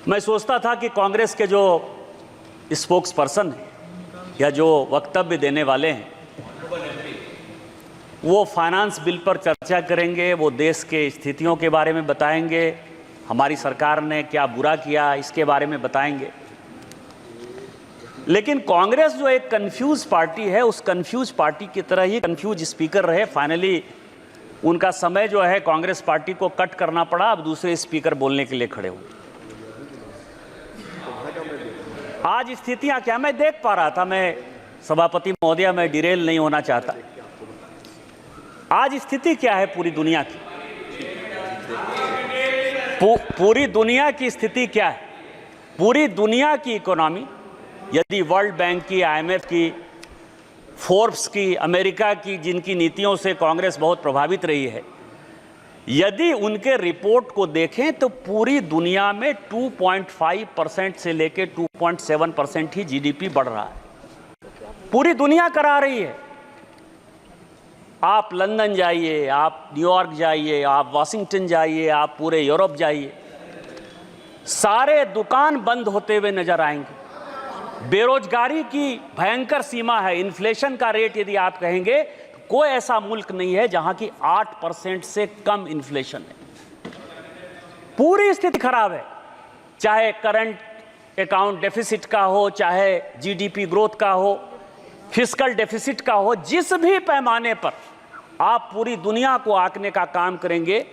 मैं सोचता था कि कांग्रेस के जो स्पोक्स पर्सन हैं या जो वक्तव्य देने वाले हैं वो फाइनेंस बिल पर चर्चा करेंगे, वो देश के स्थितियों के बारे में बताएंगे, हमारी सरकार ने क्या बुरा किया इसके बारे में बताएंगे। लेकिन कांग्रेस जो एक कंफ्यूज पार्टी है, उस कंफ्यूज पार्टी की तरह ही कंफ्यूज स्पीकर रहे। फाइनली उनका समय जो है कांग्रेस पार्टी को कट करना पड़ा, अब दूसरे स्पीकर बोलने के लिए खड़े हुए। आज स्थितियां क्या मैं देख पा रहा था, मैं सभापति महोदय मैं डिरेल नहीं होना चाहता। आज स्थिति क्या है पूरी दुनिया की, पूरी दुनिया की स्थिति क्या है? पूरी दुनिया की इकोनॉमी यदि वर्ल्ड बैंक की, IMF की, फोर्ब्स की, अमेरिका की, जिनकी नीतियों से कांग्रेस बहुत प्रभावित रही है, यदि उनके रिपोर्ट को देखें तो पूरी दुनिया में 2.5% से लेकर 2.7% ही GDP बढ़ रहा है। पूरी दुनिया करा रही है। आप लंदन जाइए, आप न्यूयॉर्क जाइए, आप वाशिंगटन जाइए, आप पूरे यूरोप जाइए, सारे दुकान बंद होते हुए नजर आएंगे। बेरोजगारी की भयंकर सीमा है। इन्फ्लेशन का रेट यदि आप कहेंगे तो कोई ऐसा मुल्क नहीं है जहां की 8% से कम इन्फ्लेशन है। पूरी स्थिति खराब है, चाहे करंट अकाउंट डेफिसिट का हो, चाहे GDP ग्रोथ का हो, फिस्कल डेफिसिट का हो, जिस भी पैमाने पर आप पूरी दुनिया को आंकने का काम करेंगे,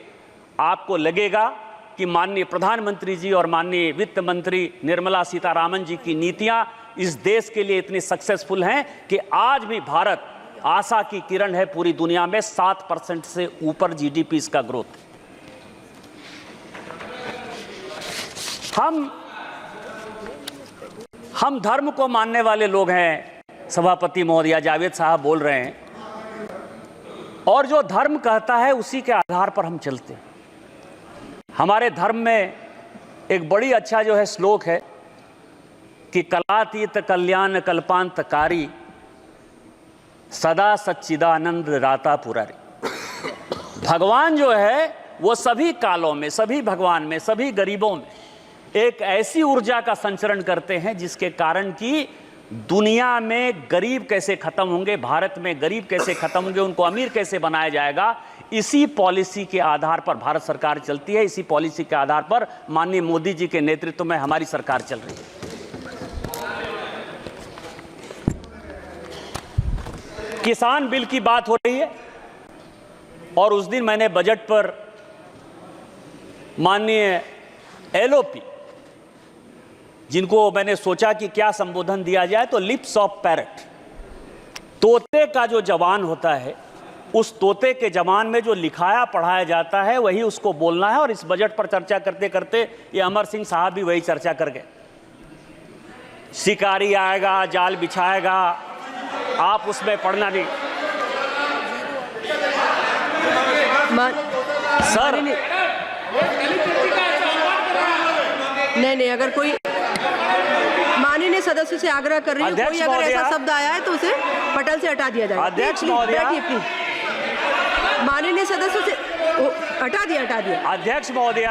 आपको लगेगा कि माननीय प्रधानमंत्री जी और माननीय वित्त मंत्री निर्मला सीतारामन जी की नीतियां इस देश के लिए इतनी सक्सेसफुल हैं कि आज भी भारत आशा की किरण है। पूरी दुनिया में 7% से ऊपर GDP इसका ग्रोथ है। हम धर्म को मानने वाले लोग हैं। सभापति महोदय जावेद साहब बोल रहे हैं, और जो धर्म कहता है उसी के आधार पर हम चलते हैं। हमारे धर्म में एक बड़ी अच्छा जो है श्लोक है कि कलातीत कल्याण कल्पांतकारी सदा सच्चिदानंद राता पुरारी। भगवान जो है वो सभी कालों में, सभी भगवान में, सभी गरीबों में एक ऐसी ऊर्जा का संचरण करते हैं जिसके कारण कि दुनिया में गरीब कैसे खत्म होंगे, भारत में गरीब कैसे खत्म होंगे, उनको अमीर कैसे बनाया जाएगा, इसी पॉलिसी के आधार पर भारत सरकार चलती है। इसी पॉलिसी के आधार पर माननीय मोदी जी के नेतृत्व में हमारी सरकार चल रही है। किसान बिल की बात हो रही है, और उस दिन मैंने बजट पर माननीय LOP, जिनको मैंने सोचा कि क्या संबोधन दिया जाए, तो लिप्स ऑफ पैरट, तोते का जो जवान होता है, उस तोते के जवान में जो लिखाया पढ़ाया जाता है वही उसको बोलना है। और इस बजट पर चर्चा करते करते ये अमर सिंह साहब भी वही चर्चा कर गए। शिकारी आएगा, जाल बिछाएगा, आप उसमें पढ़ना नहीं। सर नहीं, अगर कोई माननीय सदस्य से आग्रह कर रही है, कोई अगर ऐसा शब्द आया है तो उसे पटल से हटा दिया जाए। अध्यक्ष महोदय, माननीय सदस्य से हटा दिया। अध्यक्ष महोदय,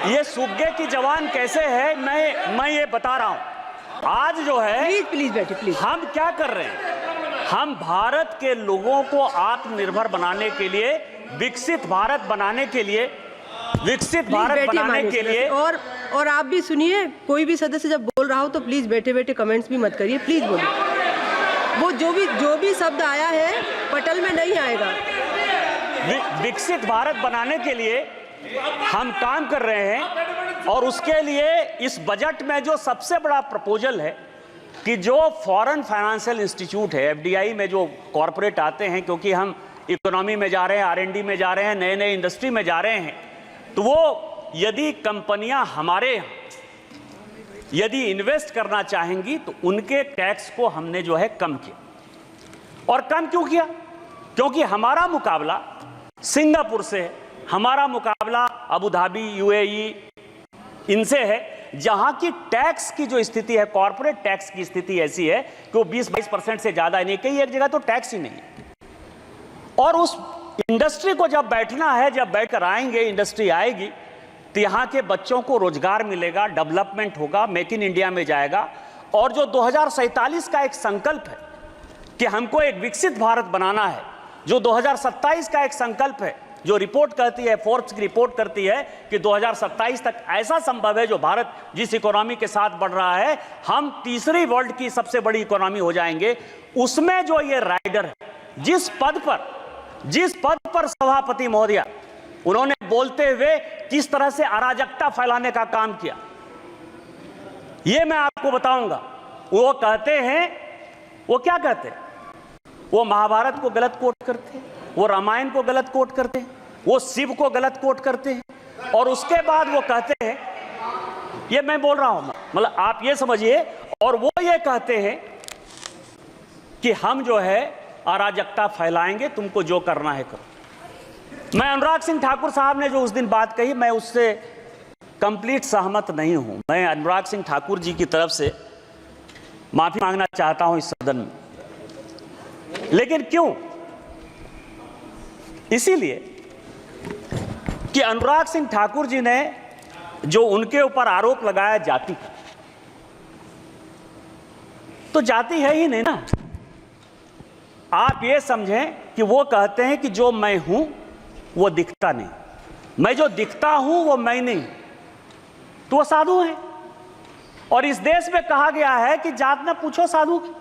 ये सुग्गे की जवान कैसे है, मैं ये बता रहा हूं। आज जो है, प्लीज बैठिए प्लीज। हम क्या कर रहे हैं? हम भारत के लोगों को आत्मनिर्भर बनाने के लिए, विकसित भारत बनाने के लिए और आप भी सुनिए, कोई भी सदस्य जब बोल रहा हो तो प्लीज बैठे बैठे कमेंट्स भी मत करिए, प्लीज बोलिए। वो जो भी शब्द आया है पटल में नहीं आएगा। विकसित भारत बनाने के लिए हम काम कर रहे हैं, और उसके लिए इस बजट में जो सबसे बड़ा प्रपोजल है कि जो फॉरेन फाइनेंशियल इंस्टीट्यूट है, FDI में जो कॉरपोरेट आते हैं, क्योंकि हम इकोनॉमी में जा रहे हैं, R&D में जा रहे हैं, नए नए इंडस्ट्री में जा रहे हैं, तो वो यदि कंपनियां हमारे यदि इन्वेस्ट करना चाहेंगी तो उनके टैक्स को हमने जो है कम किया। और कम क्यों किया? क्योंकि हमारा मुकाबला सिंगापुर से है, हमारा मुकाबला अबू धाबी, UAE इनसे है, जहां की टैक्स की जो स्थिति है, कॉर्पोरेट टैक्स की स्थिति ऐसी है कि वो 20-22% से ज्यादा नहीं, कहीं एक जगह तो टैक्स ही नहीं है। और उस इंडस्ट्री को जब बैठना है, जब बैठकर आएंगे, इंडस्ट्री आएगी, तो यहाँ के बच्चों को रोजगार मिलेगा, डेवलपमेंट होगा, मेक इन इंडिया में जाएगा। और जो 2047 का एक संकल्प है कि हमको एक विकसित भारत बनाना है, जो 2027 का एक संकल्प है, जो रिपोर्ट कहती है, फोर्ब्स की रिपोर्ट करती है कि 2027 तक ऐसा संभव है जो भारत जिस इकोनॉमी के साथ बढ़ रहा है, हम तीसरी वर्ल्ड की सबसे बड़ी इकोनॉमी हो जाएंगे। उसमें जो ये राइडर है, जिस पद पर सभापति महोदया उन्होंने बोलते हुए किस तरह से अराजकता फैलाने का काम किया, ये मैं आपको बताऊंगा। वो कहते हैं, वो क्या कहते हैं, वो महाभारत को गलत कोट करते हैं, वो रामायण को गलत कोट करते हैं, वो शिव को गलत कोट करते हैं, और उसके बाद वो कहते हैं, ये मैं बोल रहा हूं, मतलब आप ये समझिए, और वो ये कहते हैं कि हम जो है अराजकता फैलाएंगे, तुमको जो करना है करो। मैं अनुराग सिंह ठाकुर साहब ने जो उस दिन बात कही, मैं उससे कंप्लीट सहमत नहीं हूं। मैं अनुराग सिंह ठाकुर जी की तरफ से माफी मांगना चाहता हूं इस सदन में। लेकिन क्यों? इसीलिए कि अनुराग सिंह ठाकुर जी ने जो उनके ऊपर आरोप लगाया जाति का, तो जाति है ही नहीं ना। आप ये समझें कि वो कहते हैं कि जो मैं हूं वो दिखता नहीं, मैं जो दिखता हूं वो मैं नहीं, तो वो साधु हैं। और इस देश में कहा गया है कि जात ना पूछो साधु की,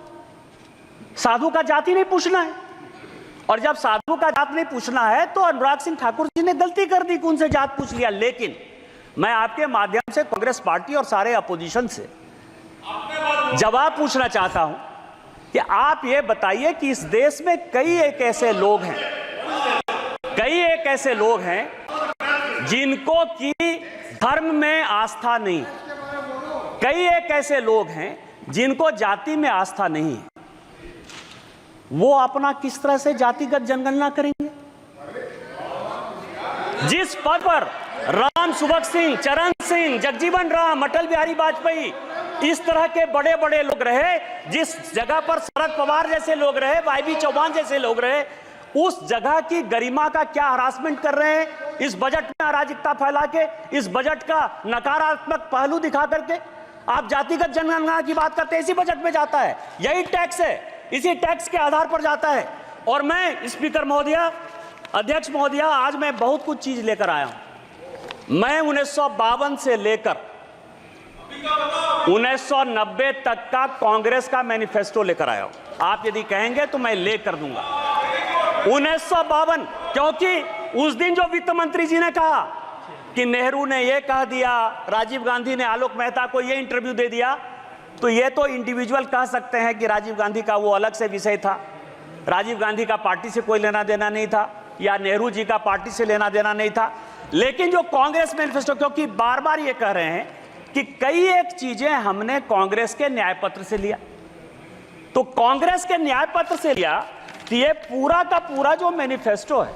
साधु का जाति नहीं पूछना है। और जब साधु का जात नहीं पूछना है तो अनुराग सिंह ठाकुर जी ने गलती कर दी कि उनसे जात पूछ लिया। लेकिन मैं आपके माध्यम से कांग्रेस पार्टी और सारे अपोजिशन से जवाब पूछना चाहता हूं कि आप ये बताइए कि इस देश में कई एक ऐसे लोग हैं जिनको की धर्म में आस्था नहीं, कई एक ऐसे लोग हैं जिनको जाति में आस्था नहीं है। वो अपना किस तरह से जातिगत जनगणना करेंगे? जिस पद पर राम सुभग सिंह, चरण सिंह, जगजीवन राम, अटल बिहारी वाजपेयी, इस तरह के बड़े बड़े लोग रहे, जिस जगह पर शरद पवार जैसे लोग रहे, वाईबी चौहान जैसे लोग रहे, उस जगह की गरिमा का क्या हरासमेंट कर रहे हैं इस बजट में अराजकता फैला के, इस बजट का नकारात्मक पहलू दिखा करके। आप जातिगत जनगणना की बात करते हैं, इसी बजट में जाता है, यही टैक्स है, इसी टैक्स के आधार पर जाता है। और मैं स्पीकर महोदया, अध्यक्ष महोदया, आज मैं बहुत कुछ चीज लेकर आया हूं। मैं 1952 से लेकर 1990 तक का कांग्रेस का मैनिफेस्टो लेकर आया हूं। आप यदि कहेंगे तो मैं लेकर दूंगा 1952, क्योंकि उस दिन जो वित्त मंत्री जी ने कहा कि नेहरू ने यह कह दिया, राजीव गांधी ने आलोक मेहता को यह इंटरव्यू दे दिया, तो ये तो इंडिविजुअल कह सकते हैं कि राजीव गांधी का वो अलग से विषय था, राजीव गांधी का पार्टी से कोई लेना देना नहीं था, या नेहरू जी का पार्टी से लेना देना नहीं था। लेकिन जो कांग्रेस मैनिफेस्टो, क्योंकि बार बार ये कह रहे हैं कि कई एक चीजें हमने कांग्रेस के न्याय पत्र से लिया, तो कांग्रेस के न्याय पत्र से लिया, तो ये पूरा का पूरा जो मैनिफेस्टो है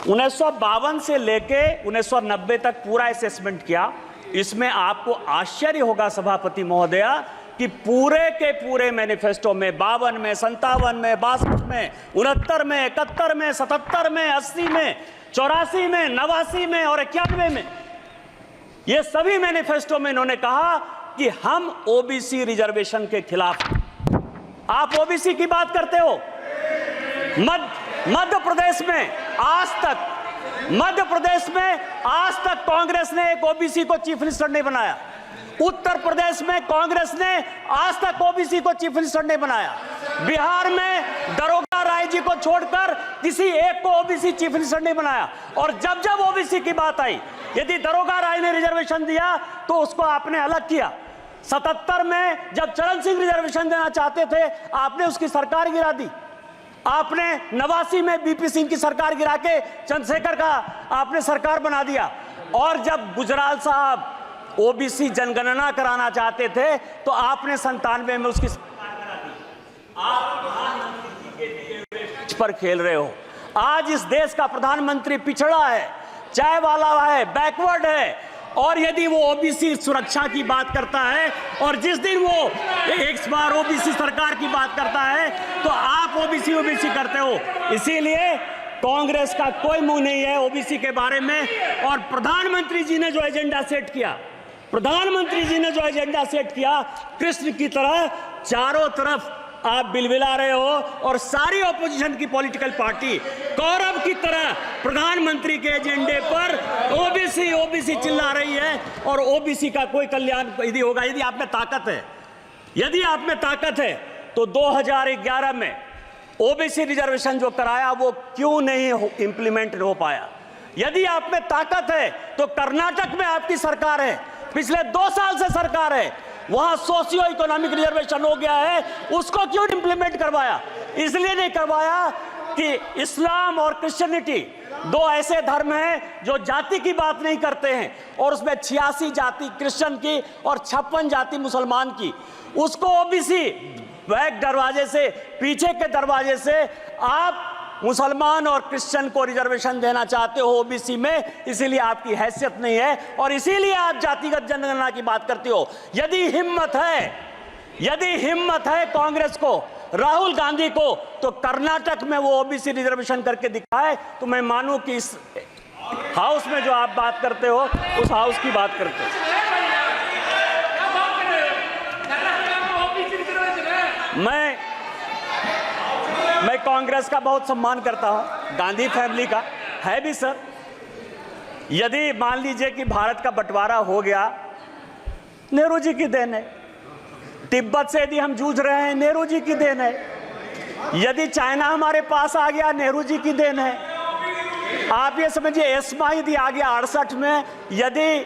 1952 से लेके 1990 तक पूरा असेसमेंट किया। इसमें आपको आश्चर्य होगा सभापति महोदया कि पूरे के पूरे मैनिफेस्टो में 52 में, 57 में, 62 में, 69 में, 71 में, 77 में, 80 में, 84 में, 89 में और 91 में, ये सभी मैनिफेस्टो में इन्होंने कहा कि हम ओबीसी रिजर्वेशन के खिलाफ। आप ओबीसी की बात करते हो, मध्य प्रदेश में आज तक कांग्रेस ने एक ओबीसी को चीफ मिनिस्टर नहीं बनाया। उत्तर प्रदेश में कांग्रेस ने आज तक ओबीसी को चीफ मिनिस्टर नहीं बनाया। बिहार में दरोगा राय जी को छोड़कर किसी एक को ओबीसी चीफ मिनिस्टर नहीं बनाया। और जब जब ओबीसी की बात आई, यदि दरोगा राय ने रिजर्वेशन दिया तो उसको आपने अलग किया। 77 में जब चरण सिंह रिजर्वेशन देना चाहते थे, आपने उसकी सरकार गिरा दी। आपने 89 में बीपी सिंह की सरकार गिरा के चंद्रशेखर का आपने सरकार बना दिया। और जब गुजराल साहब ओबीसी जनगणना कराना चाहते थे तो आपने 97 में उसकी सरकार करा दी। आप प्रधानमंत्री के दिए हुए पर खेल रहे हो। आज इस देश का प्रधानमंत्री पिछड़ा है, चाय वाला है, बैकवर्ड है। और यदि वो ओबीसी सुरक्षा की बात करता है और जिस दिन वो एक बार ओबीसी सरकार की बात करता है तो आप ओबीसी करते हो। इसीलिए कांग्रेस का कोई मुंह नहीं है ओबीसी के बारे में। और प्रधानमंत्री जी ने जो एजेंडा सेट किया, प्रधानमंत्री जी ने जो एजेंडा सेट किया, कृष्ण की तरह चारों तरफ आप बिलबिला रहे हो और सारी ऑपोजिशन की पॉलिटिकल पार्टी कौरव की तरह प्रधानमंत्री के एजेंडे पर ओबीसी ओबीसी चिल्ला रही है। और ओबीसी का कोई कल्याण यदि होगा, यदि आप में ताकत है, यदि आप में ताकत है तो 2011 में ओबीसी रिजर्वेशन जो कराया वो क्यों नहीं इंप्लीमेंट हो पाया? यदि आप में ताकत है तो कर्नाटक में आपकी सरकार है, पिछले 2 साल से सरकार है, वहां सोशियो इकोनॉमिक रिजर्वेशन हो गया है, उसको क्यों इंप्लीमेंट करवाया? इसलिए नहीं करवाया कि इस्लाम और क्रिश्चियनिटी 2 ऐसे धर्म हैं जो जाति की बात नहीं करते हैं, और उसमें 86 जाति क्रिश्चियन की और 56 जाति मुसलमान की, उसको ओबीसी बैक दरवाजे से, पीछे के दरवाजे से आप मुसलमान और क्रिश्चियन को रिजर्वेशन देना चाहते हो ओबीसी में, इसीलिए आपकी हैसियत नहीं है और इसीलिए आप जातिगत जनगणना की बात करते हो। यदि हिम्मत है कांग्रेस को, राहुल गांधी को, तो कर्नाटक में वो ओबीसी रिजर्वेशन करके दिखाए तो मैं मानूं कि इस हाउस में जो आप बात करते हो उस हाउस की बात करते हो। मैं कांग्रेस का बहुत सम्मान करता हूं, गांधी फैमिली का है भी सर। यदि मान लीजिए कि भारत का बंटवारा हो गया, नेहरू जी की देन है। तिब्बत से यदि हम जूझ रहे हैं, नेहरू जी की देन है। यदि चाइना हमारे पास आ गया, नेहरू जी की देन है। आप ये समझिए एस्मा यदि आ गया 68 में, यदि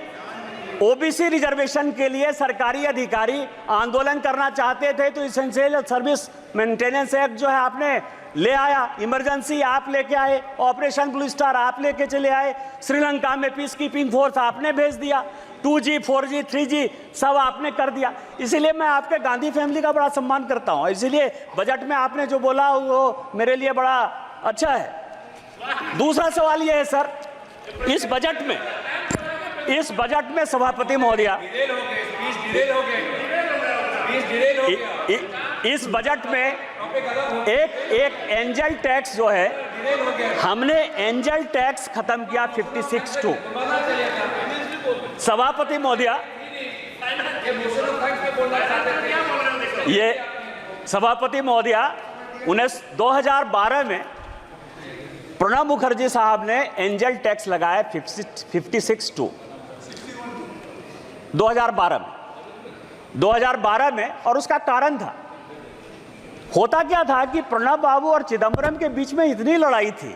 ओबीसी रिजर्वेशन के लिए सरकारी अधिकारी आंदोलन करना चाहते थे तो इसेंशियल सर्विस मेंटेनेंस एक्ट जो है आपने ले आया, इमरजेंसी आप लेके आए, ऑपरेशन ब्लू स्टार आप लेके चले आए, श्रीलंका में पीस कीपिंग फोर्स आपने भेज दिया, 2G 4G 3G सब आपने कर दिया। इसीलिए मैं आपके गांधी फैमिली का बड़ा सम्मान करता हूं। इसीलिए बजट में आपने जो बोला वो मेरे लिए बड़ा अच्छा है। दूसरा सवाल ये है सर, इस बजट में सभापति महोदया, इस बजट में एक एंजल टैक्स जो है, हमने एंजल टैक्स खत्म किया 56(2). सभापति महोदया, ये सभापति महोदया 2012 में प्रणब मुखर्जी साहब ने एंजल टैक्स लगाया 56(2) 2012 में, और उसका कारण था, होता क्या था कि प्रणब बाबू और चिदम्बरम के बीच में इतनी लड़ाई थी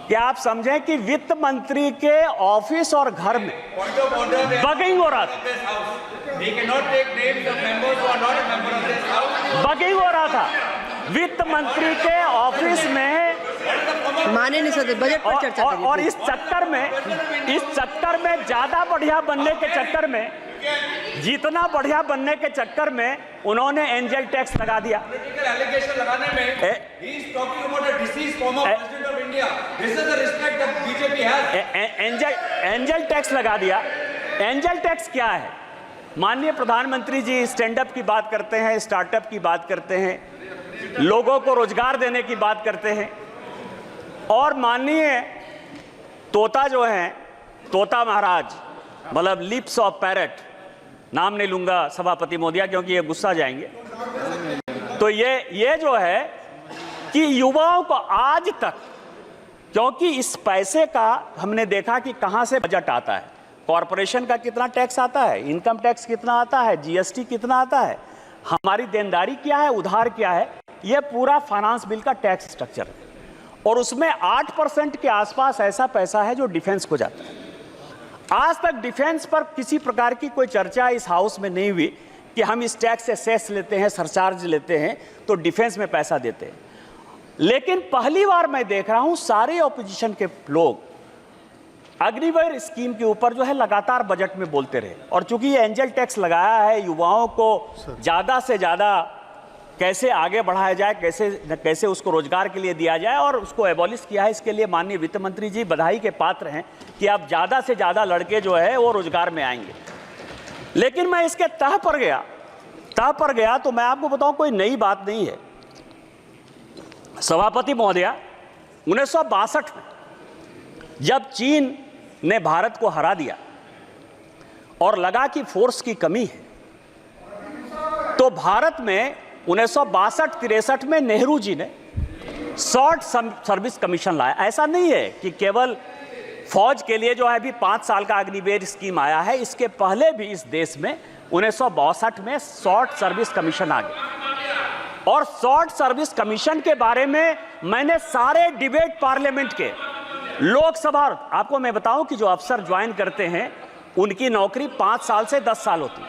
कि आप समझें कि वित्त मंत्री के ऑफिस और घर में बगिंग हो रहा था, बगिंग हो रहा था। वित्त मंत्री के ऑफिस में माने नहीं सकते, बजट पर चर्चा करिए। और इस चक्कर में ज्यादा बढ़िया बनने के चक्कर में, जितना बढ़िया बनने के चक्कर में उन्होंने एंजल टैक्स लगा दिया। एंजल टैक्स लगा दिया। एंजल टैक्स क्या है? माननीय प्रधानमंत्री जी स्टैंड अप की बात करते हैं, स्टार्टअप की बात करते हैं, लोगों को रोजगार देने की बात करते हैं, और माननीय तोता जो है, तोता महाराज, मतलब लिप्स ऑफ पैरट, नाम नहीं लूंगा सभापति महोदया क्योंकि ये गुस्सा जाएंगे, तो ये जो है कि युवाओं को आज तक, क्योंकि इस पैसे का हमने देखा कि कहां से बजट आता है, कॉरपोरेशन का कितना टैक्स आता है, इनकम टैक्स कितना आता है, जीएसटी कितना आता है, हमारी देनदारी क्या है, उधार क्या है, ये पूरा फाइनेंस बिल का टैक्स स्ट्रक्चर है। और उसमें 8% के आसपास ऐसा पैसा है जो डिफेंस को जाता है। आज तक डिफेंस पर किसी प्रकार की कोई चर्चा इस हाउस में नहीं हुई कि हम इस टैक्स से सेस लेते हैं, सरचार्ज लेते हैं तो डिफेंस में पैसा देते हैं। लेकिन पहली बार मैं देख रहा हूं सारे ऑपोजिशन के लोग अग्निवीर स्कीम के ऊपर जो है लगातार बजट में बोलते रहे, और चूंकि ये एंजल टैक्स लगाया है, युवाओं को ज्यादा से ज्यादा कैसे आगे बढ़ाया जाए, कैसे उसको रोजगार के लिए दिया जाए, और उसको एबॉलिश किया है। इसके लिए माननीय वित्त मंत्री जी बधाई के पात्र हैं कि अब ज्यादा से ज्यादा लड़के जो है वो रोजगार में आएंगे। लेकिन मैं इसके तह पर गया तो मैं आपको बताऊं कोई नई बात नहीं है। सभापति महोदया, 1962 में जब चीन ने भारत को हरा दिया और लगा कि फोर्स की कमी है, तो भारत में 1962-63 में नेहरू जी ने शॉर्ट सर्विस कमीशन लाया। ऐसा नहीं है कि केवल फौज के लिए जो है अभी 5 साल का अग्निवीर स्कीम आया है, इसके पहले भी इस देश में 1962 में शॉर्ट सर्विस कमीशन आ गया। और शॉर्ट सर्विस कमीशन के बारे में मैंने सारे डिबेट पार्लियामेंट के, लोकसभा, आपको मैं बताऊं कि जो अफसर ज्वाइन करते हैं उनकी नौकरी 5 साल से 10 साल होती है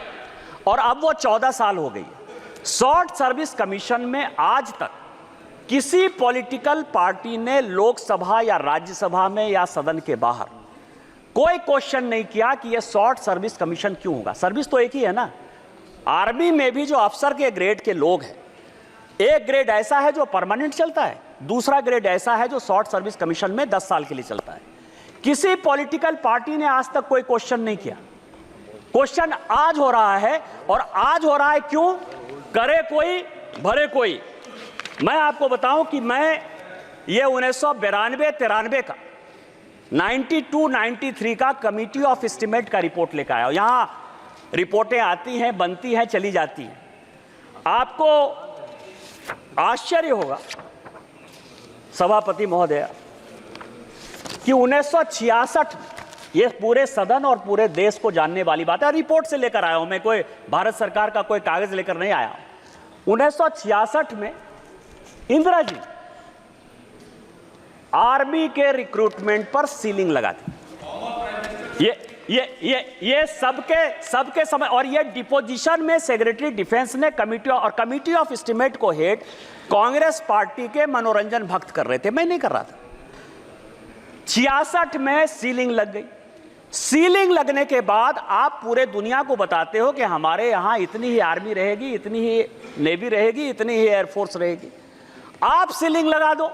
और अब वो 14 साल हो गई है। शॉर्ट सर्विस कमीशन में आज तक किसी पॉलिटिकल पार्टी ने लोकसभा या राज्यसभा में या सदन के बाहर कोई क्वेश्चन नहीं किया कि यह शॉर्ट सर्विस कमीशन क्यों होगा। सर्विस तो एक ही है ना। आर्मी में भी जो अफसर के ग्रेड के लोग हैं, एक ग्रेड ऐसा है जो परमानेंट चलता है, दूसरा ग्रेड ऐसा है जो शॉर्ट सर्विस कमीशन में 10 साल के लिए चलता है। किसी पॉलिटिकल पार्टी ने आज तक कोई क्वेश्चन नहीं किया। क्वेश्चन आज हो रहा है, और आज हो रहा है क्यों? करे कोई भरे कोई। मैं आपको बताऊं कि मैं ये 1992-93 का 92-93 का कमिटी ऑफ एस्टीमेट का रिपोर्ट लेकर आया हूं। यहां रिपोर्टें आती हैं, बनती हैं, चली जाती हैं। आपको आश्चर्य होगा सभापति महोदय कि 1966 में, ये पूरे सदन और पूरे देश को जानने वाली बात है, रिपोर्ट से लेकर आया हूं मैं, कोई भारत सरकार का कोई कागज लेकर नहीं आया। 1966 में इंदिरा जी आर्मी के रिक्रूटमेंट पर सीलिंग लगा दी। ये सबके समय, और ये डिपोजिशन में सेक्रेटरी डिफेंस ने कमिटी ऑफ एस्टीमेट को हेड कांग्रेस पार्टी के मनोरंजन भक्त कर रहे थे, मैं नहीं कर रहा था। 66 में सीलिंग लग गई। सीलिंग लगने के बाद आप पूरे दुनिया को बताते हो कि हमारे यहां इतनी ही आर्मी रहेगी, इतनी ही नेवी रहेगी, इतनी ही एयरफोर्स रहेगी। आप सीलिंग लगा दो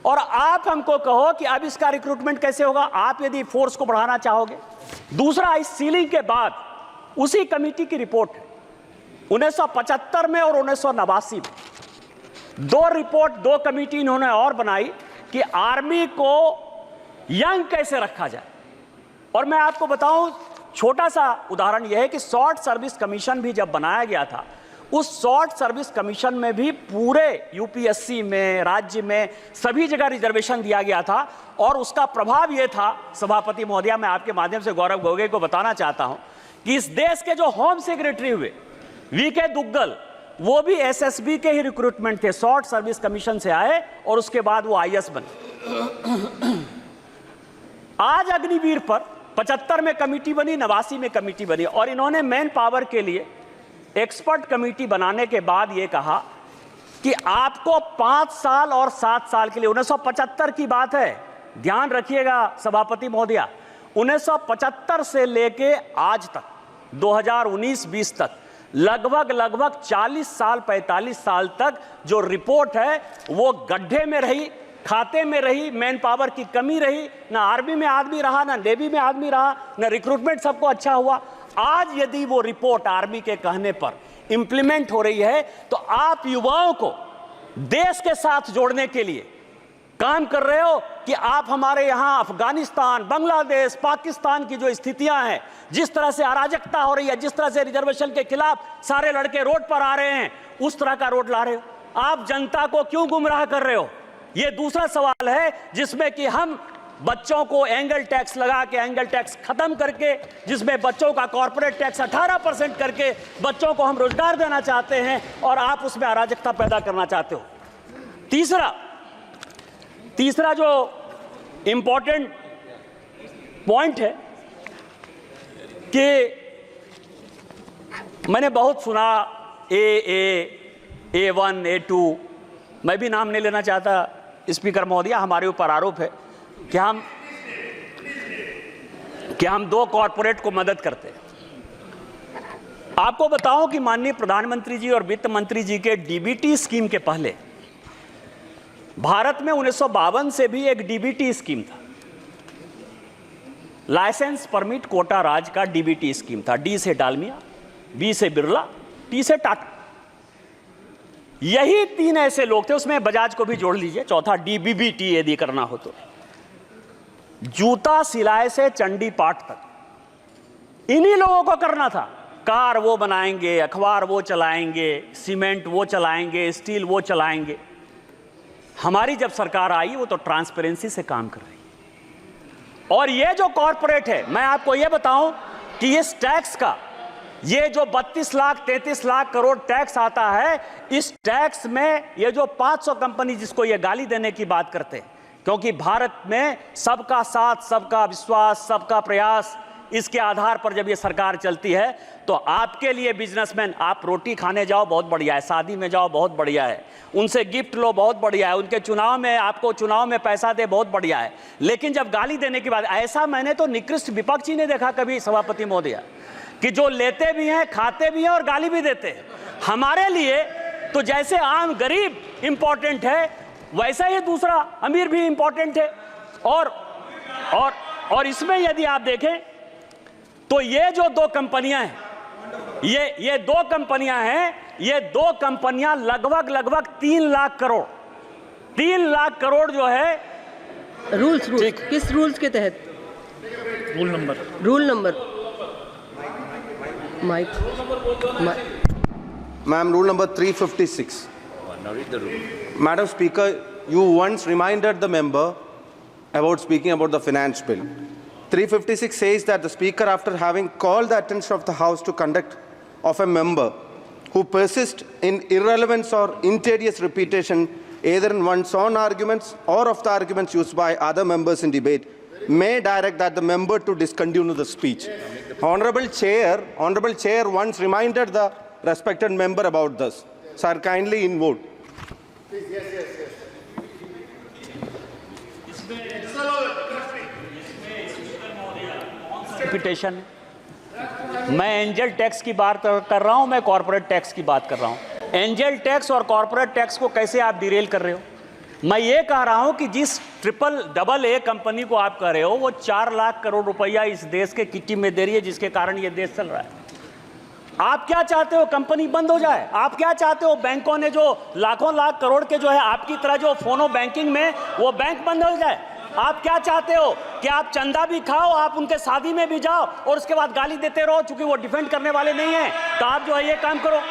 और आप हमको कहो कि अब इसका रिक्रूटमेंट कैसे होगा, आप यदि फोर्स को बढ़ाना चाहोगे। दूसरा, इस सीलिंग के बाद उसी कमेटी की रिपोर्ट है 1975 में और 1989 में, 2 रिपोर्ट, 2 कमेटी इन्होंने और बनाई कि आर्मी को यंग कैसे रखा जाए। और मैं आपको बताऊं, छोटा सा उदाहरण यह है कि शॉर्ट सर्विस कमीशन भी जब बनाया गया था, उस शॉर्ट सर्विस कमीशन में भी पूरे यूपीएससी में, राज्य में, सभी जगह रिजर्वेशन दिया गया था। और उसका प्रभाव यह था, सभापति महोदया, मैं आपके माध्यम से गौरव गोगोई को बताना चाहता हूं कि इस देश के जो होम सेक्रेटरी हुए वीके दुग्गल, वो भी एसएसबी के ही रिक्रूटमेंट थे, शॉर्ट सर्विस कमीशन से आए और उसके बाद वो आईएएस बने। आज अग्निवीर पर 75 में कमेटी बनी, 89 में कमेटी बनी, और इन्होंने मैन पावर के लिए एक्सपर्ट कमेटी बनाने के बाद यह कहा कि आपको 5 साल और 7 साल के लिए, 1975 की बात है, ध्यान रखिएगा सभापति महोदया, 1975 से लेके आज तक 2019-20 तक लगभग 40 साल 45 साल तक जो रिपोर्ट है वो गड्ढे में रही, खाते में रही, मैन पावर की कमी रही, ना आर्मी में आदमी रहा, ना नेवी में आदमी रहा, ना रिक्रूटमेंट सबको अच्छा हुआ। आज यदि वो रिपोर्ट आर्मी के कहने पर इंप्लीमेंट हो रही है, तो आप युवाओं को देश के साथ जोड़ने के लिए काम कर रहे हो कि आप हमारे यहां अफगानिस्तान, बांग्लादेश, पाकिस्तान की जो स्थितियां हैं, जिस तरह से अराजकता हो रही है, जिस तरह से रिजर्वेशन के खिलाफ सारे लड़के रोड पर आ रहे हैं, उस तरह का रोड ला रहे हो। आप जनता को क्यों गुमराह कर रहे हो? यह दूसरा सवाल है जिसमें कि हम बच्चों को एंगल टैक्स लगा के, एंगल टैक्स खत्म करके, जिसमें बच्चों का कॉर्पोरेट टैक्स 18% करके बच्चों को हम रोजगार देना चाहते हैं, और आप उसमें अराजकता पैदा करना चाहते हो। तीसरा जो इंपॉर्टेंट पॉइंट है कि मैंने बहुत सुना A1, A2, मैं भी नाम नहीं लेना चाहता स्पीकर महोदया, हमारे ऊपर आरोप है कि हम 2 कॉर्पोरेट को मदद करते हैं। आपको बताऊं कि माननीय प्रधानमंत्री जी और वित्त मंत्री जी के डीबीटी स्कीम के पहले भारत में 1952 से भी एक डीबीटी स्कीम था, लाइसेंस परमिट कोटा राज का डीबीटी स्कीम था। डी से डालमिया, बी से बिरला, टी से टाटा। यही 3 ऐसे लोग थे, उसमें बजाज को भी जोड़ लीजिए, चौथा डीबीबीटी यदि करना हो तो। जूता सिलाए से चंडी पाठ तक इन्हीं लोगों को करना था। कार वो बनाएंगे, अखबार वो चलाएंगे, सीमेंट वो चलाएंगे, स्टील वो चलाएंगे। हमारी जब सरकार आई वो तो ट्रांसपेरेंसी से काम कर रही है। और ये जो कॉरपोरेट है, मैं आपको ये बताऊं कि इस टैक्स का, ये जो 32 लाख 33 लाख करोड़ टैक्स आता है, इस टैक्स में ये जो 500 कंपनी जिसको ये गाली देने की बात करते हैं, क्योंकि भारत में सबका साथ, सबका विश्वास, सबका प्रयास, इसके आधार पर जब ये सरकार चलती है, तो आपके लिए बिजनेसमैन, आप रोटी खाने जाओ बहुत बढ़िया है, शादी में जाओ बहुत बढ़िया है, उनसे गिफ्ट लो बहुत बढ़िया है, उनके चुनाव में, आपको चुनाव में पैसा दे बहुत बढ़िया है। लेकिन जब गाली देने की बात, ऐसा मैंने तो निकृष्ट विपक्ष ही नहीं देखा कभी सभापति महोदय, कि जो लेते भी हैं, खाते भी हैं और गाली भी देते हैं। हमारे लिए तो जैसे आम गरीब इंपॉर्टेंट है, वैसा ही दूसरा अमीर भी इंपॉर्टेंट है। और इसमें यदि आप देखें तो ये जो 2 कंपनियां हैं, ये 2 कंपनियां हैं, ये 2 कंपनियां लगभग 3 लाख करोड़ जो है। रूल्स किस रूल्स के तहत? Rule number mike Ma'am, rule number 356. Now read the rule. Madam Speaker, you once reminded the member about speaking about the finance bill. 356 says that the Speaker, after having called the attention of the House to conduct of a member who persists in irrelevance or interious repetition, either in one's own arguments or of the arguments used by other members in debate, may direct that the member to discontinue the speech. Honorable Chair once reminded the respected member about this. Sir, kindly in vote. Repetition, मैं angel tax की बात कर रहा हूं, मैं corporate tax की बात कर रहा हूं। एंजल टैक्स और कॉर्पोरेट टैक्स को कैसे आप डिरेल कर रहे हो? मैं ये कह रहा हूं कि जिस AA कंपनी को आप कह रहे हो, वो 4 लाख करोड़ रुपया इस देश के किट्टी में दे रही है, जिसके कारण ये देश चल रहा है। आप क्या चाहते हो? कंपनी बंद हो जाए? आप क्या चाहते हो? बैंकों ने जो लाखों लाख करोड़ के जो है आपकी तरह जो फोनो बैंकिंग में, वो बैंक बंद हो जाए? आप क्या चाहते हो कि आप चंदा भी खाओ, आप उनके शादी में भी जाओ और उसके बाद गाली देते रहो, चूंकि वो डिफेंड करने वाले नहीं है? तो आप जो है ये काम करो।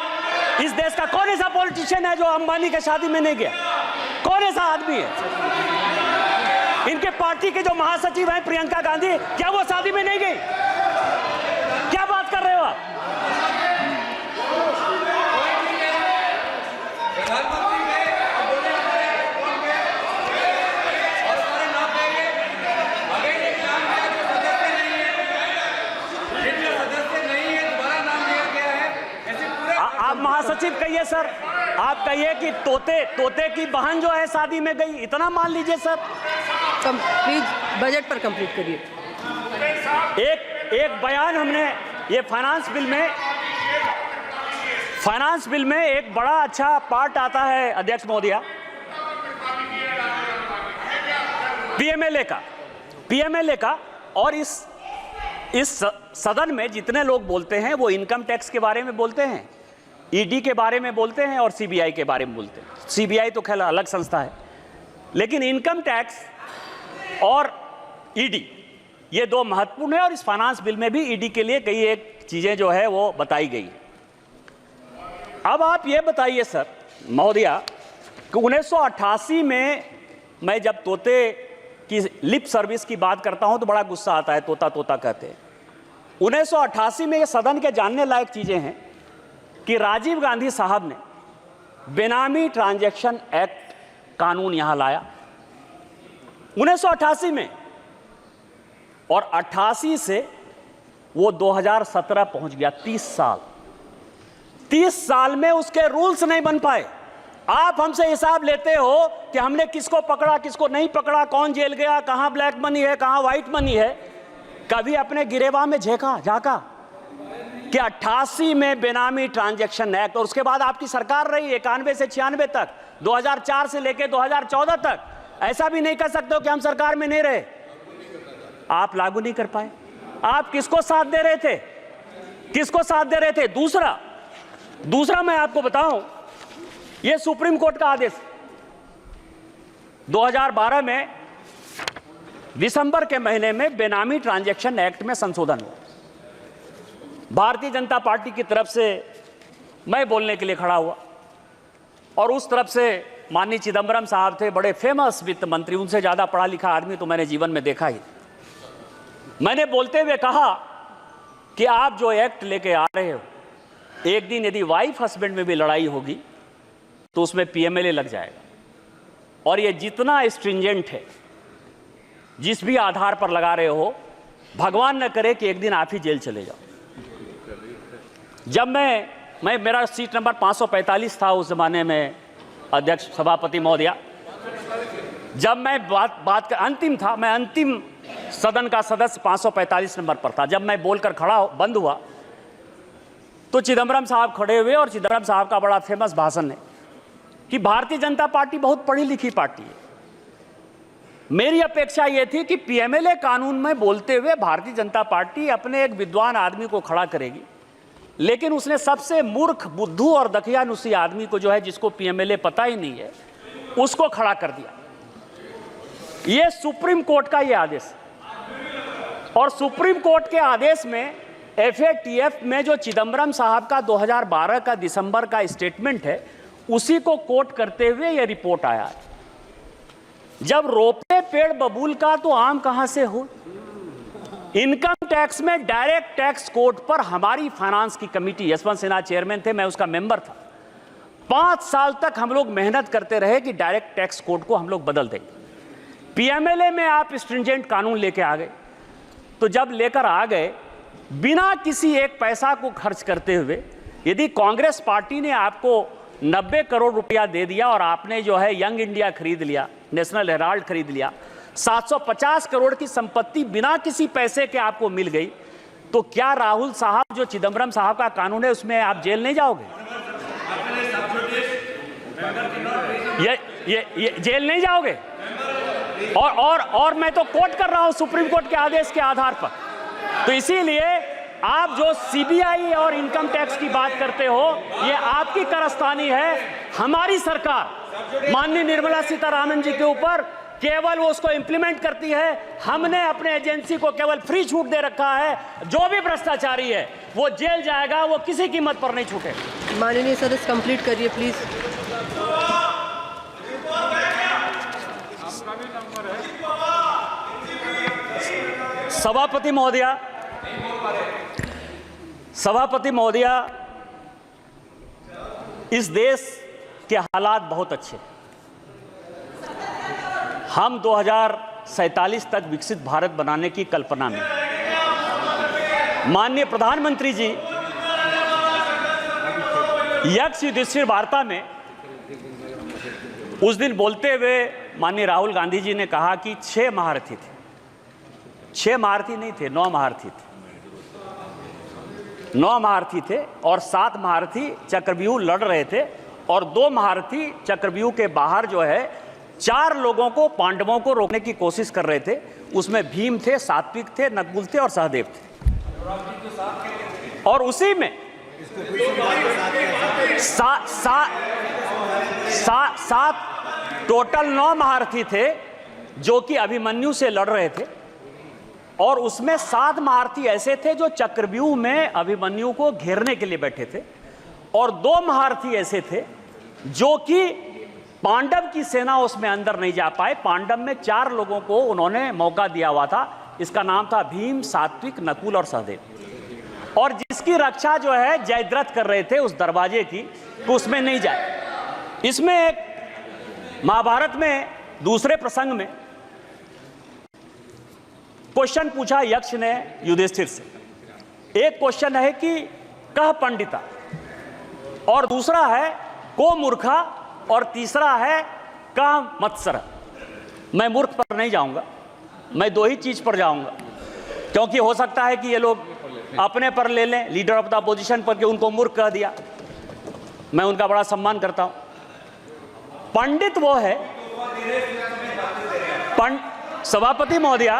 इस देश का कौन ऐसा पॉलिटिशियन है जो अंबानी के शादी में नहीं गया? कौन ऐसा आदमी है? इनके पार्टी के जो महासचिव हैं प्रियंका गांधी, क्या वो शादी में नहीं गई? क्या बात कर रहे हो आप? आप महासचिव कहिए सर, आप कहिए कि तोते की बहन जो है शादी में गई, इतना मान लीजिए सर। प्लीज बजट पर कंप्लीट करिए। एक बयान हमने, ये फाइनेंस बिल में एक बड़ा अच्छा पार्ट आता है अध्यक्ष महोदया, पीएमएलए का। और इस सदन में जितने लोग बोलते हैं वो इनकम टैक्स के बारे में बोलते हैं, ईडी के बारे में बोलते हैं और सीबीआई के बारे में बोलते हैं। सीबीआई तो खैर अलग संस्था है, लेकिन इनकम टैक्स और ईडी ये 2 महत्वपूर्ण है। और इस फाइनेंस बिल में भी ईडी के लिए कई एक चीजें जो है वो बताई गई। अब आप ये बताइए सर महोदया कि 1988 में मैं जब तोते की लिप सर्विस की बात करता हूं तो बड़ा गुस्सा आता है, तोता तोता कहते हैं। 1988 में ये सदन के जानने लायक चीजें हैं कि राजीव गांधी साहब ने बेनामी ट्रांजैक्शन एक्ट कानून यहां लाया 1988 में, और 88 से वो 2017 पहुंच गया। 30 साल में उसके रूल्स नहीं बन पाए। आप हमसे हिसाब लेते हो कि हमने किसको पकड़ा, किसको नहीं पकड़ा, कौन जेल गया, कहां ब्लैक मनी है, कहां व्हाइट मनी है। कभी अपने गिरेबान में झांका कि 88 में बेनामी ट्रांजैक्शन एक्ट, और उसके बाद आपकी सरकार रही 91 से 96 तक, 2004 से लेकर 2014 तक। ऐसा भी नहीं कर सकते हो कि हम सरकार में नहीं रहे। आप लागू नहीं कर पाए। आप किसको साथ दे रहे थे? किसको साथ दे रहे थे? दूसरा मैं आपको बताऊं ये सुप्रीम कोर्ट का आदेश 2012 में दिसंबर के महीने में बेनामी ट्रांजैक्शन एक्ट में संशोधन हुआ। भारतीय जनता पार्टी की तरफ से मैं बोलने के लिए खड़ा हुआ और उस तरफ से माननीय चिदंबरम साहब थे, बड़े फेमस वित्त मंत्री, उनसे ज़्यादा पढ़ा लिखा आदमी तो मैंने जीवन में देखा ही। मैंने बोलते हुए कहा कि आप जो एक्ट लेके आ रहे हो, एक दिन यदि वाइफ हस्बैंड में भी लड़ाई होगी तो उसमें पीएमएलए लग जाएगा और ये जितना स्ट्रिंजेंट है, जिस भी आधार पर लगा रहे हो, भगवान न करे कि एक दिन आप ही जेल चले जाओ। जब मैं मेरा सीट नंबर 545 था उस जमाने में, अध्यक्ष सभापति महोदया, जब मैं बात का अंतिम था, मैं अंतिम सदन का सदस्य 545 नंबर पर था। जब मैं बोलकर खड़ा बंद हुआ तो चिदंबरम साहब खड़े हुए और चिदंबरम साहब का बड़ा फेमस भाषण है कि भारतीय जनता पार्टी बहुत पढ़ी लिखी पार्टी है। मेरी अपेक्षा यह थी कि पीएमएलए कानून में बोलते हुए भारतीय जनता पार्टी अपने एक विद्वान आदमी को खड़ा करेगी, लेकिन उसने सबसे मूर्ख, बुद्धू और दकियानुसी आदमी को, जो है जिसको पीएमएलए पता ही नहीं है, उसको खड़ा कर दिया। यह सुप्रीम कोर्ट का यह आदेश और सुप्रीम कोर्ट के आदेश में एफएटीएफ में जो चिदंबरम साहब का 2012 का दिसंबर का स्टेटमेंट है, उसी को कोट करते हुए यह रिपोर्ट आया है। जब रोपे पेड़ बबूल का तो आम कहां से हो। इनकम टैक्स में डायरेक्ट टैक्स कोड पर हमारी फाइनेंस की कमेटी, यशवंत सिन्हा चेयरमैन थे, मैं उसका मेंबर था, 5 साल तक हम लोग मेहनत करते रहे कि डायरेक्ट टैक्स कोड को हम लोग बदल देंगे। पीएमएलए में आप स्ट्रिंजेंट कानून लेके आ गए, तो जब लेकर आ गए बिना किसी एक पैसा को खर्च करते हुए, यदि कांग्रेस पार्टी ने आपको 90 करोड़ रुपया दे दिया और आपने जो है यंग इंडिया खरीद लिया, नेशनल हेराल्ड खरीद लिया, 750 करोड़ की संपत्ति बिना किसी पैसे के आपको मिल गई, तो क्या राहुल साहब जो चिदंबरम साहब का कानून है उसमें आप जेल नहीं जाओगे? ये जेल नहीं जाओगे? और मैं तो कोट कर रहा हूं सुप्रीम कोर्ट के आदेश के आधार पर। तो इसीलिए आप जो सीबीआई और इनकम टैक्स की बात करते हो, ये आपकी कारस्तानी है। हमारी सरकार माननीय निर्मला सीतारामन जी के ऊपर केवल वो उसको इंप्लीमेंट करती है। हमने अपने एजेंसी को केवल फ्री छूट दे रखा है। जो भी भ्रष्टाचारी है वो जेल जाएगा, वो किसी कीमत पर नहीं छूटे। माननीय सदस्य कंप्लीट करिए प्लीज। सभापति महोदया, इस देश के हालात बहुत अच्छे। हम 2047 तक विकसित भारत बनाने की कल्पना में, माननीय प्रधानमंत्री जी यक्ष युधिष्ठिर वार्ता में उस दिन बोलते हुए माननीय राहुल गांधी जी ने कहा कि 6 महारथी थे। 6 महारथी नहीं थे, 9 महारथी थे। 9 महारथी थे और 7 महारथी चक्रव्यूह लड़ रहे थे और 2 महारथी चक्रव्यूह के बाहर जो है 4 लोगों को, पांडवों को रोकने की कोशिश कर रहे थे। उसमें भीम थे, सात्विक थे, नकुल थे और सहदेव थे। और उसी में सात टोटल 9 महारथी थे जो कि अभिमन्यु से लड़ रहे थे और उसमें 7 महारथी ऐसे थे जो चक्रव्यूह में अभिमन्यु को घेरने के लिए बैठे थे और 2 महारथी ऐसे थे जो कि पांडव की सेना उसमें अंदर नहीं जा पाए। पांडव में 4 लोगों को उन्होंने मौका दिया हुआ था। इसका नाम था भीम, सात्विक, नकुल और सहदेव। और जिसकी रक्षा जो है जयद्रथ कर रहे थे उस दरवाजे की, तो उसमें नहीं जाए। इसमें एक महाभारत में दूसरे प्रसंग में क्वेश्चन पूछा यक्ष ने युधिष्ठिर से। एक क्वेश्चन है कि कह पंडिता, और दूसरा है को मूर्खा, और तीसरा है कह मत्सर। मैं मूर्ख पर नहीं जाऊंगा, मैं 2 ही चीज पर जाऊंगा, क्योंकि हो सकता है कि ये लोग अपने पर ले लें, लीडर ऑफ द अपोजिशन पर, कि उनको मूर्ख कह दिया। मैं उनका बड़ा सम्मान करता हूं। पंडित वो है, सभापति महोदया,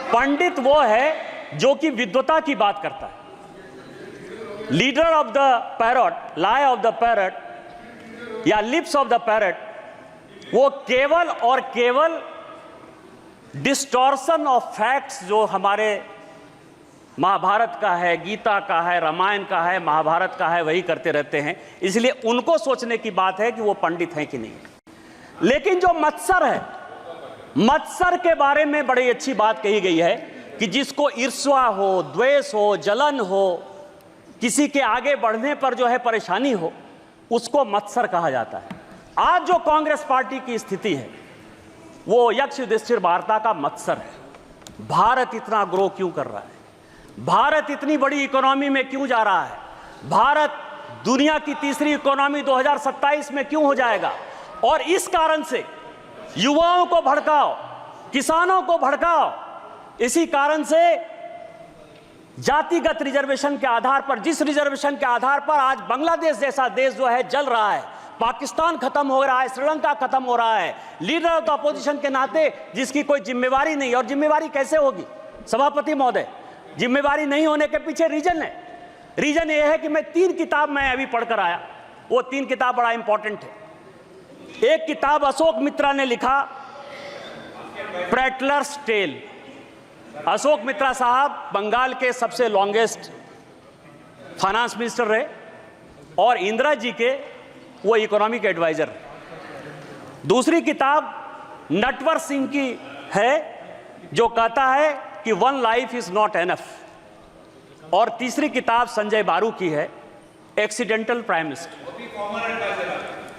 पंडित वो है जो कि विद्वता की बात करता है। Leader of the parrot, lie of the parrot, या लिप्स ऑफ द पैरट, वो केवल और केवल डिस्टॉर्शन ऑफ फैक्ट्स जो हमारे महाभारत का है, गीता का है, रामायण का है, महाभारत का है, वही करते रहते हैं। इसलिए उनको सोचने की बात है कि वो पंडित हैं कि नहीं। लेकिन जो मत्सर है, मत्सर के बारे में बड़ी अच्छी बात कही गई है कि जिसको ईर्ष्या हो, द्वेष हो, जलन हो, किसी के आगे बढ़ने पर जो है परेशानी हो, उसको मत्सर कहा जाता है। आज जो कांग्रेस पार्टी की स्थिति है वो यक्ष युधिष्ठिर वार्ता का मत्सर है। भारत इतना ग्रो क्यों कर रहा है, भारत इतनी बड़ी इकोनॉमी में क्यों जा रहा है, भारत दुनिया की तीसरी इकोनॉमी 2027 में क्यों हो जाएगा। और इस कारण से युवाओं को भड़काओ, किसानों को भड़काओ। इसी कारण से जातिगत रिजर्वेशन के आधार पर, जिस रिजर्वेशन के आधार पर आज बांग्लादेश जैसा देश जो है जल रहा है, पाकिस्तान खत्म हो रहा है, श्रीलंका खत्म हो रहा है, लीडर ऑफ द अपोजिशन के नाते जिसकी कोई जिम्मेवारी नहीं। और जिम्मेवारी कैसे होगी सभापति महोदय? जिम्मेवारी नहीं होने के पीछे रीजन है। रीजन ये है कि मैं 3 किताब मैं अभी पढ़कर आया, वो 3 किताब बड़ा इंपॉर्टेंट है। एक किताब अशोक मित्रा ने लिखा, प्रेटलर्स टेल। अशोक मित्रा साहब बंगाल के सबसे लॉन्गेस्ट फाइनेंस मिनिस्टर रहे और इंदिरा जी के वो इकोनॉमिक एडवाइजर। दूसरी किताब नटवर सिंह की है जो कहता है कि one life is not enough. और तीसरी किताब संजय बारू की है, एक्सीडेंटल प्राइम मिनिस्टर।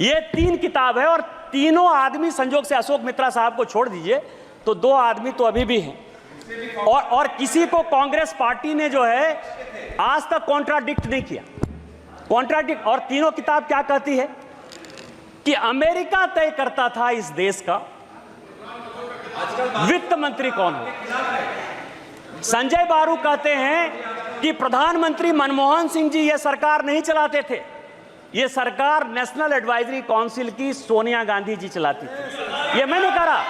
ये 3 किताब है और तीनों आदमी, संजोग से अशोक मित्रा साहब को छोड़ दीजिए तो 2 आदमी तो अभी भी हैं। और किसी को कांग्रेस पार्टी ने जो है आज तक कॉन्ट्राडिक्ट नहीं किया। कॉन्ट्राडिक्ट। और तीनों किताब क्या कहती है कि अमेरिका तय करता था इस देश का वित्त मंत्री कौन हो। संजय बारू कहते हैं कि प्रधानमंत्री मनमोहन सिंह जी ये सरकार नहीं चलाते थे, ये सरकार नेशनल एडवाइजरी काउंसिल की सोनिया गांधी जी चलाती थी। ये मैं नहीं कह रहा,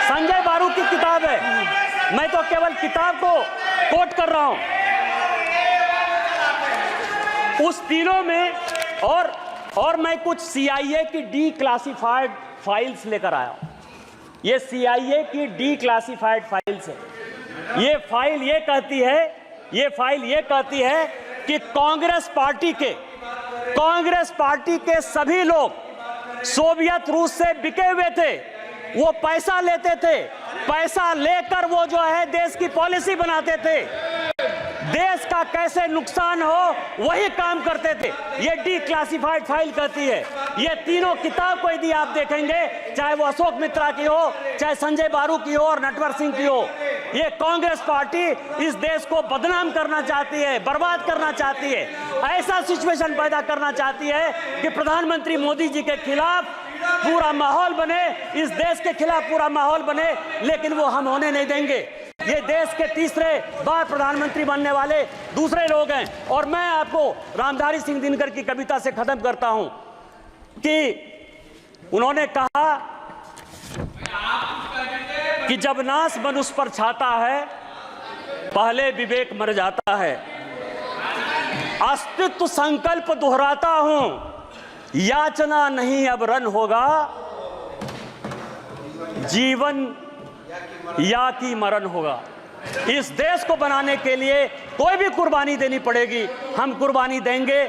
संजय बारू की किताब है, मैं तो केवल किताब को कोट कर रहा हूं। उस तीनों में और मैं कुछ CIA की डी क्लासिफाइड फाइल्स लेकर आया हूं। ये CIA की डी क्लासिफाइड फाइल्स है। ये फाइल ये कहती है कि कांग्रेस पार्टी के सभी लोग सोवियत रूस से बिके हुए थे। वो पैसा लेते थे, पैसा लेकर वो जो है देश की पॉलिसी बनाते थे, देश का कैसे नुकसान हो वही काम करते थे। ये डी क्लासिफाइड फाइल कहती है। ये तीनों किताब को यदि आप देखेंगे, चाहे वो अशोक मित्रा की हो, चाहे संजय बारू की हो और नटवर सिंह की हो, ये कांग्रेस पार्टी इस देश को बदनाम करना चाहती है, बर्बाद करना चाहती है, ऐसा सिचुएशन पैदा करना चाहती है कि प्रधानमंत्री मोदी जी के खिलाफ पूरा माहौल बने, इस देश के खिलाफ पूरा माहौल बने। लेकिन वो हम होने नहीं देंगे। ये देश के तीसरे बार प्रधानमंत्री बनने वाले दूसरे लोग हैं। और मैं आपको रामधारी सिंह दिनकर की कविता से खत्म करता हूं कि उन्होंने कहा कि जब नाश मनुष्य पर छाता है, पहले विवेक मर जाता है। अस्तित्व संकल्प दोहराता हूं, याचना नहीं अब रन होगा, जीवन या की मरण होगा। इस देश को बनाने के लिए कोई भी कुर्बानी देनी पड़ेगी, हम कुर्बानी देंगे।